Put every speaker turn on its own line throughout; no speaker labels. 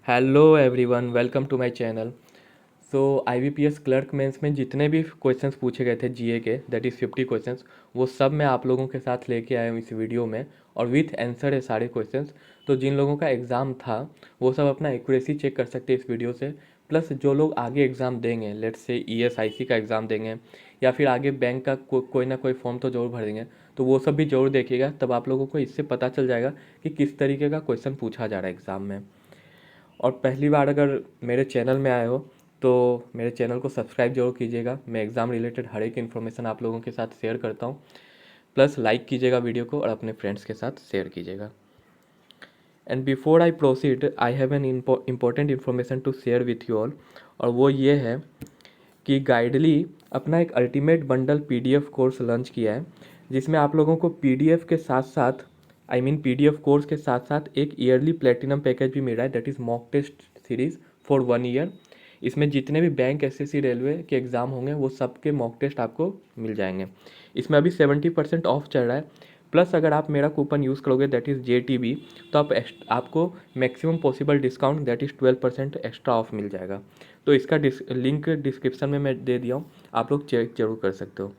Hello everyone, welcome to my channel. So IBPS clerk mains में जितने भी questions पूछे गए थे जीए के, दैट इज़ 50 क्वेश्चंस, वो सब मैं आप लोगों के साथ लेके आया हूँ इस वीडियो में। और विथ आंसर है सारे क्वेश्चंस। तो जिन लोगों का एग्ज़ाम था वो सब अपना एक्यूरेसी चेक कर सकते हैं इस वीडियो से। प्लस जो लोग आगे एग्ज़ाम देंगे, लेट्स से ईएसआईसी का एग्ज़ाम देंगे या फिर आगे बैंक का कोई ना कोई फॉर्म तो ज़रूर भरेंगे, तो वो सब भी ज़रूर देखिएगा। तब आप लोगों को इससे पता चल जाएगा कि किस तरीके का क्वेश्चन पूछा जा रहा है एग्ज़ाम में। और पहली बार अगर मेरे चैनल में आए हो तो मेरे चैनल को सब्सक्राइब जरूर कीजिएगा। मैं एग्ज़ाम रिलेटेड हर एक इन्फॉर्मेशन आप लोगों के साथ शेयर करता हूँ। प्लस लाइक कीजिएगा वीडियो को और अपने फ्रेंड्स के साथ शेयर कीजिएगा। And before I proceed, I have an important information to share with you all. और वो ये है कि गाइडली अपना एक ultimate bundle PDF course launch किया है, जिसमें आप लोगों को पीडीएफ के साथ साथ, आई मीन पीडीएफ कोर्स के साथ साथ एक ईयरली प्लेटिनम पैकेज भी मिल रहा है, that is mock test series for 1 year. इसमें जितने भी बैंक एसएससी रेलवे के एग्ज़ाम होंगे वो सबके मॉक टेस्ट आपको मिल जाएंगे। इसमें अभी 70% ऑफ चल रहा है। प्लस अगर आप मेरा कूपन यूज़ करोगे दैट इज़ JTB, तो आपको maximum possible discount that is 12% extra off मिल जाएगा। तो इसका लिंक डिस्क्रिप्शन में मैं दे दिया हूँ, आप लोग चेक जरूर कर सकते हो।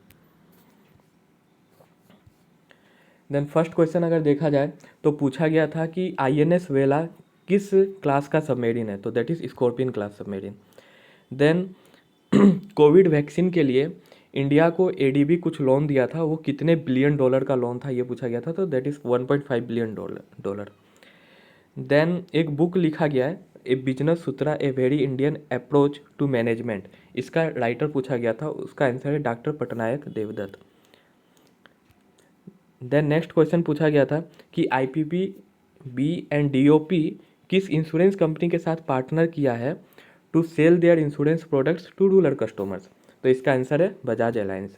देन फर्स्ट क्वेश्चन अगर देखा जाए तो पूछा गया था कि INS वेला किस क्लास का सबमेरीन है, तो that is Scorpene class submarine. Then covid vaccine के लिए इंडिया को ADB कुछ लोन दिया था, वो कितने बिलियन डॉलर का लोन था ये पूछा गया था, तो that is 1.5 billion dollar. Then एक बुक लिखा गया है, a business Sutra a very Indian approach to management. इसका राइटर पूछा गया था, उसका आंसर है doctor Pattanaik Devdutt. Then next question पूछा गया था कि IPPB एंड DOP किस इंश्योरेंस कंपनी के साथ पार्टनर किया है to sell their insurance products to rural customers, तो इसका आंसर है बजाज अलायंस।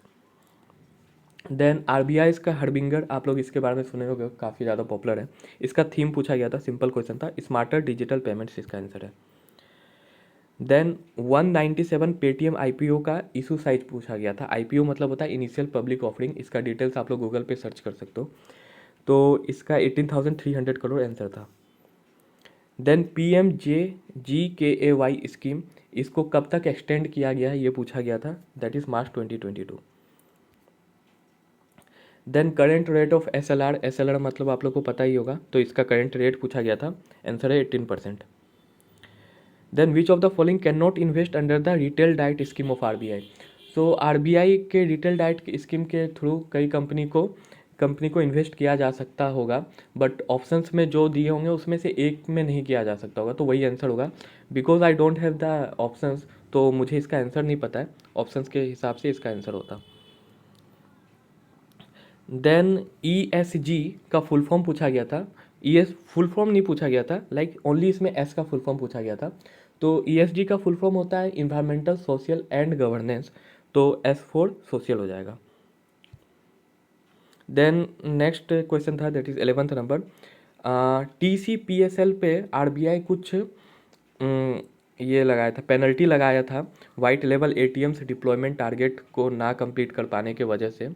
देन RBI का हरबिंगर, आप लोग इसके बारे में सुने होंगे, काफ़ी ज़्यादा पॉपुलर है। इसका थीम पूछा गया था, सिंपल क्वेश्चन था, स्मार्टर डिजिटल पेमेंट्स इसका आंसर है। देन 197 पेटीएम IPO का इशू साइज पूछा गया था। IPO मतलब होता है इनिशियल पब्लिक ऑफरिंग, इसका डिटेल्स आप लोग गूगल पे सर्च कर सकते हो। तो इसका 18,300 करोड़ आंसर था। देन PMJGKAY स्कीम, इसको कब तक एक्सटेंड किया गया है ये पूछा गया था, that is March 2022। Then current rate of SLR मतलब आप लोग को पता ही होगा, तो इसका करेंट रेट पूछा गया था, आंसर है 18%। Then which of the following can not invest under the retail डाइट scheme of RBI। So RBI के रिटेल डाइट स्कीम के थ्रू कई कंपनी को इन्वेस्ट किया जा सकता होगा, बट ऑप्शंस में जो दिए होंगे उसमें से एक में नहीं किया जा सकता होगा, तो वही आंसर होगा। Because I don't have the options, तो मुझे इसका आंसर नहीं पता है, ऑप्शंस के हिसाब से इसका आंसर होता। देन ESG का फुल फॉर्म पूछा गया था। फुल फॉर्म नहीं पूछा गया था, लाइक ओनली इसमें S का फुल फॉर्म पूछा गया था। तो ESG का फुल फॉर्म होता है इन्वायरमेंटल सोशल एंड गवर्नेंस, तो S फॉर सोशल हो जाएगा। देन नेक्स्ट क्वेश्चन था, that is 11th number. TCPSL पे RBI कुछ ये लगाया था, पेनल्टी लगाया था white level ATMs deployment target को ना कंप्लीट कर पाने के वजह से।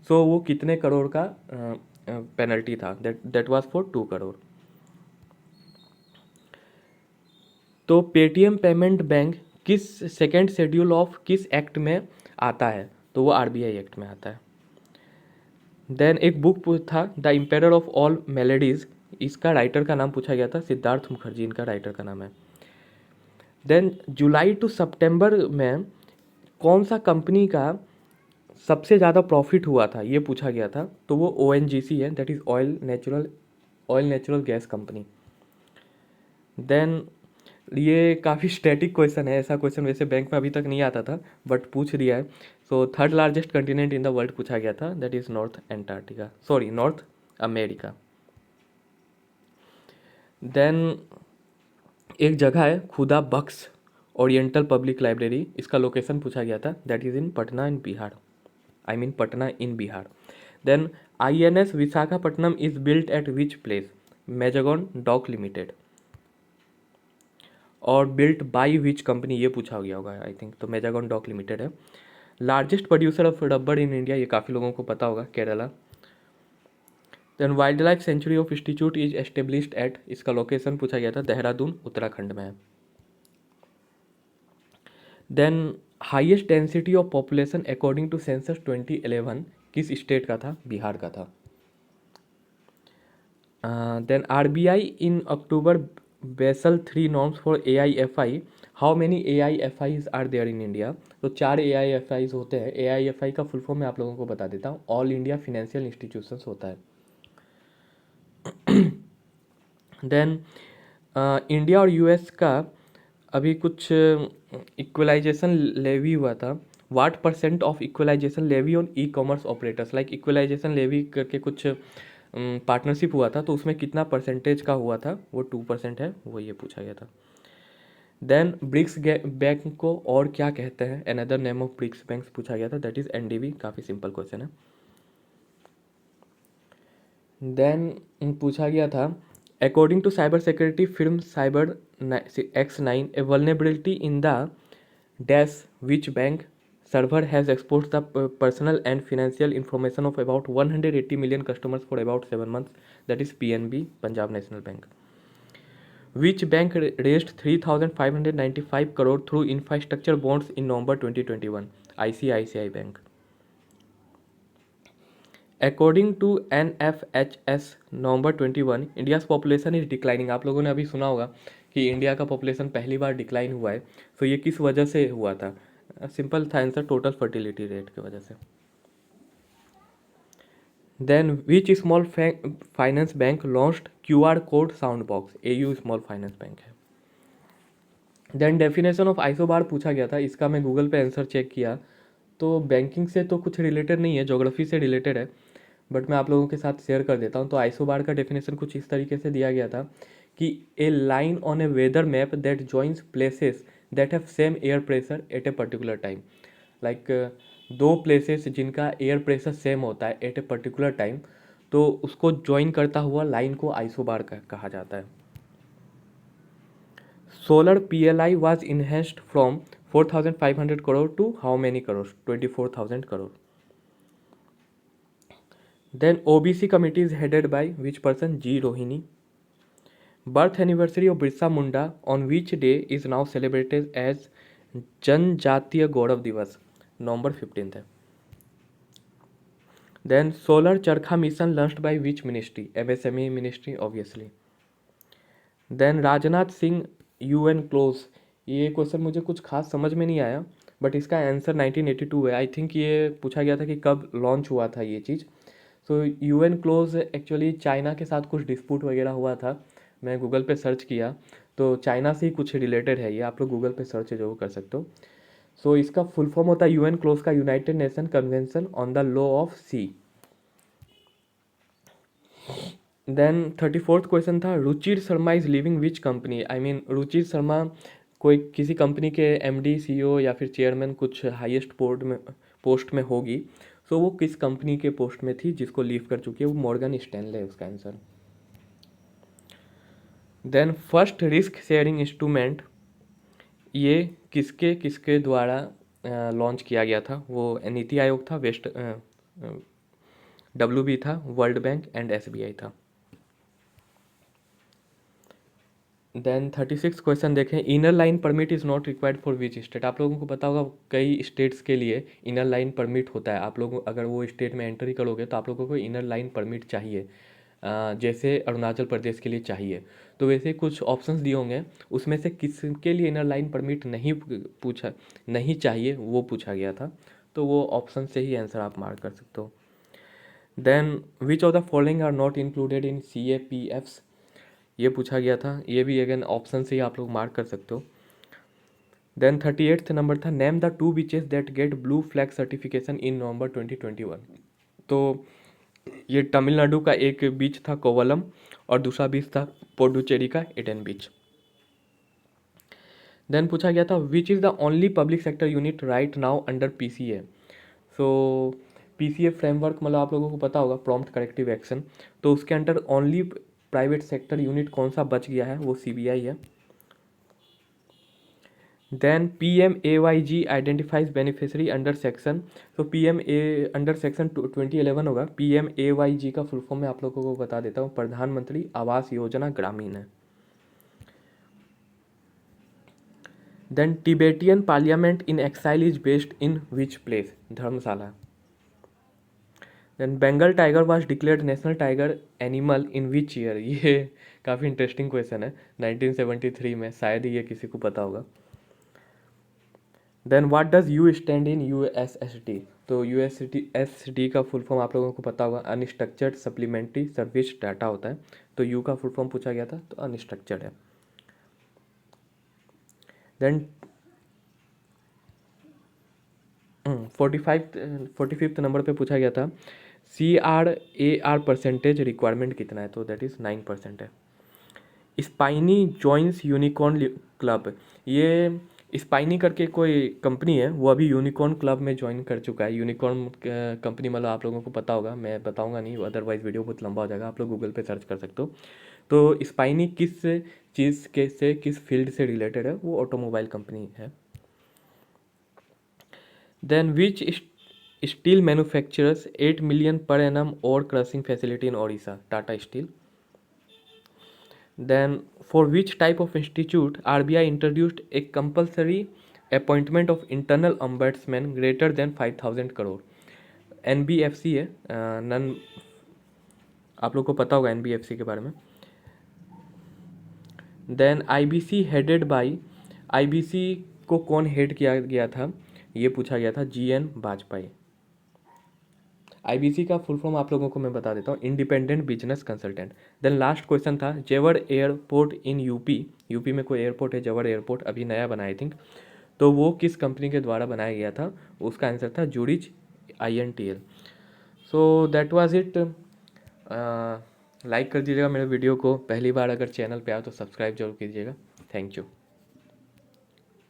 सो वो कितने करोड़ का पेनल्टी था, दैट वाज फॉर 2 करोड़। तो पेटीएम पेमेंट बैंक किस सेकेंड शेड्यूल ऑफ किस एक्ट में आता है, तो वो RBI एक्ट में आता है। देन एक बुक था, the emperor of all melodies, इसका राइटर का नाम पूछा गया था, सिद्धार्थ मुखर्जी इनका राइटर का नाम है। देन जुलाई टू सितंबर में कौन सा कंपनी का सबसे ज़्यादा प्रॉफिट हुआ था ये पूछा गया था, तो वो ONGC है, that is oil natural gas company. Then ये काफ़ी स्टैटिक क्वेश्चन है, ऐसा क्वेश्चन वैसे बैंक में अभी तक नहीं आता था, बट पूछ दिया है। So third largest continent in the world पूछा गया था, that is North America. Then एक जगह है Khuda Bakhsh oriental public library, इसका लोकेशन पूछा गया था, that is in Patna in Bihar, I mean Patna in Bihar. Then INS Visakhapatnam is built at which place, Mazagon dock limited. और बिल्ट बाई विच कंपनी ये पूछा गया होगा आई थिंक, तो मेजागॉन डॉक लिमिटेड है। Largest producer of rubber in India, ये काफ़ी लोगों को पता होगा, Kerala. Then wild life sanctuary of institute is established at, इसका लोकेशन पूछा गया था, देहरादून उत्तराखंड में है। Then highest density of population according to census 2011 किस स्टेट का था? बिहार का था। Then RBI in October Basel 3 norms for AIFI, how many AIFIs are there in India? तो 4 एआईएफआईज होते हैं। एआईएफआई का फुल फॉर्म मैं आप लोगों को बता देता हूँ, ऑल इंडिया फिनेंशियल इंस्टीट्यूशंस होता है। देन इंडिया और यूएस का अभी कुछ इक्वलाइजेशन लेवी हुआ था। What percent of equalisation levy on e commerce operators, like equalisation levy करके कुछ पार्टनरशिप हुआ था, तो उसमें कितना परसेंटेज का हुआ था? वो 2% है, वो ये पूछा गया था। देन ब्रिक्स बैंक को और क्या कहते हैं? Another name of BRICS bank पूछा गया था, दैट इज एनडीबी। काफ़ी सिंपल क्वेश्चन है। देन पूछा गया था according to cyber security firm cyber X9 a vulnerability in the dash which bank server has exposed the personal and financial information of about 180 million customers for about 7 months, that is PNB, Punjab National Bank. Which bank raised 3,595 crore through infrastructure bonds in November 2021? ICICI Bank. According to NFHS November 21, India's population is declining. आप लोगों ने अभी सुना होगा कि India का population पहली बार decline हुआ है। तो ये किस वजह से हुआ था? सिंपल था आंसर, टोटल फर्टिलिटी रेट की वजह से। Then which small finance bank launched QR code sound box? AU small finance bank है। देन डेफिनेशन ऑफ आइसोबार पूछा गया था, इसका मैं गूगल पे आंसर चेक किया तो बैंकिंग से तो कुछ रिलेटेड नहीं है, ज्योग्राफी से रिलेटेड है, बट मैं आप लोगों के साथ शेयर कर देता हूँ। तो आइसोबार का डेफिनेशन कुछ इस तरीके से दिया गया था कि a line on a weather map that joins places that have same air pressure at a particular time, like दो प्लेसेस जिनका एयर प्रेशर सेम होता है एट ए पर्टिकुलर टाइम, तो उसको ज्वाइन करता हुआ लाइन को आइसोबार कहा जाता है। Solar PLI was enhanced from 4,500 crore to how many crores? 24,000 crore. Then OBC committee is headed by which person? G. Rohini. Birth anniversary of Birsa Munda on which day is now celebrated as जनजातीय गौरव दिवस? November 15th है। Then solar चरखा mission launched by which ministry? MSME ministry obviously. Then Rajnath Singh UN close, ये question मुझे कुछ खास समझ में नहीं आया, बट इसका आंसर 1982 है। आई थिंक ये पूछा गया था कि कब लॉन्च हुआ था ये चीज़। सो UN क्लोज एक्चुअली चाइना के साथ कुछ डिस्प्यूट वगैरह हुआ था, मैं गूगल पे सर्च किया तो चाइना से ही कुछ रिलेटेड है ये, आप लोग गूगल पे सर्च जरूर कर सकते हो। सो इसका फुल फॉर्म होता है UN क्लोज का United Nation convention on the law of sea. Then 34th question था Ruchir Sharma is leaving which company? I mean Ruchir Sharma कोई किसी कंपनी के MD CEO या फिर चेयरमैन कुछ हाईएस्ट पोस्ट में होगी। सो वो किस कंपनी के पोस्ट में थी जिसको लीव कर चुकी है? वो मॉर्गन स्टैनले है उसका आंसर। Then first risk sharing instrument ये किसके किसके द्वारा लॉन्च किया गया था? वो नीति आयोग था, WB था, वर्ल्ड बैंक एंड SBI था। देन 36 क्वेश्चन देखें, inner line permit is not required for which state? आप लोगों को पता होगा कई स्टेट्स के लिए इनर लाइन परमिट होता है। आप लोग अगर वो स्टेट में एंट्री करोगे तो आप लोगों को इनर लाइन परमिट चाहिए, जैसे अरुणाचल प्रदेश के लिए चाहिए। तो वैसे कुछ ऑप्शंस दिए होंगे, उसमें से किसके लिए इनर लाइन परमिट नहीं चाहिए वो पूछा गया था, तो वो ऑप्शन से ही आंसर आप मार्क कर सकते हो। Then which of the following are not included in CAPFs? ये पूछा गया था, ये भी अगेन ऑप्शन से ही आप लोग मार्क कर सकते हो। देन 38th नंबर था name the 2 beaches that get blue flag certification in November 2021। तो ये तमिलनाडु का एक बीच था कोवलम और दूसरा बीच था पोडुचेरी का एडन बीच। देन पूछा गया था which is the only public sector unit right now under PCA? So PCA framework मतलब आप लोगों को पता होगा, प्रॉम्प्ट करेक्टिव एक्शन, तो उसके under only private sector unit कौन सा बच गया है? वो CBI है। Then PMAYG identifies beneficiary under section, तो अंडर सेक्शन 2011 होगा। PMAYG का फुल फॉर्म मैं आप लोगों को बता देता हूँ, प्रधानमंत्री आवास योजना ग्रामीण है। Then Tibetian parliament in exile is based in which place, Dharamshala. Then Bengal tiger was declared national tiger animal in which year, ये काफ़ी इंटरेस्टिंग क्वेश्चन है। 1973 में, शायद ही ये किसी को पता होगा। Then what does U stand in USSD, तो USSD का फुल फॉर्म आप लोगों को पता होगा, अनस्ट्रक्चर्ड सप्लीमेंट्री सर्विस डाटा होता है। तो यू का फुल फॉर्म पूछा गया था, तो अनस्ट्रक्चर्ड है। देन 45th नंबर पे पूछा गया था, CRAR परसेंटेज रिक्वायरमेंट कितना है, तो दैट इज़ 9% है। स्पाइनी जॉइंस यूनिकॉर्न क्लब, ये स्पाइनी करके कोई कंपनी है, वो अभी यूनिकॉर्न क्लब में ज्वाइन कर चुका है। यूनिकॉर्न कंपनी मतलब आप लोगों को पता होगा, मैं बताऊंगा नहीं, अदरवाइज वीडियो बहुत लंबा हो जाएगा, आप लोग गूगल पे सर्च कर सकते हो। तो स्पाइनी किस चीज़ के से किस फील्ड से रिलेटेड है, वो ऑटोमोबाइल कंपनी है। Then which steel manufacturers 8 million per annum और crushing facility in Odisha, Tata steel. Then for which type of institute RBI introduced a compulsory appointment of internal ombudsman greater than 5,000 crore, NBFC है, none, आप लोग को पता होगा NBFC के बारे में। Then IBC headed by, IBC को कौन हेड किया गया था, ये पूछा गया था, GN वाजपेयी। IBC का फुल फॉर्म आप लोगों को मैं बता देता हूँ, independent business consultant. Then last question था, जेवर एयरपोर्ट इन यूपी में कोई एयरपोर्ट है, जेवर एयरपोर्ट अभी नया बना आई थिंक, तो वो किस कंपनी के द्वारा बनाया गया था, उसका आंसर था Zurich INTL। So that was it. Like कर दीजिएगा मेरे वीडियो को, पहली बार अगर चैनल पे आओ तो सब्सक्राइब जरूर कीजिएगा। Thank you.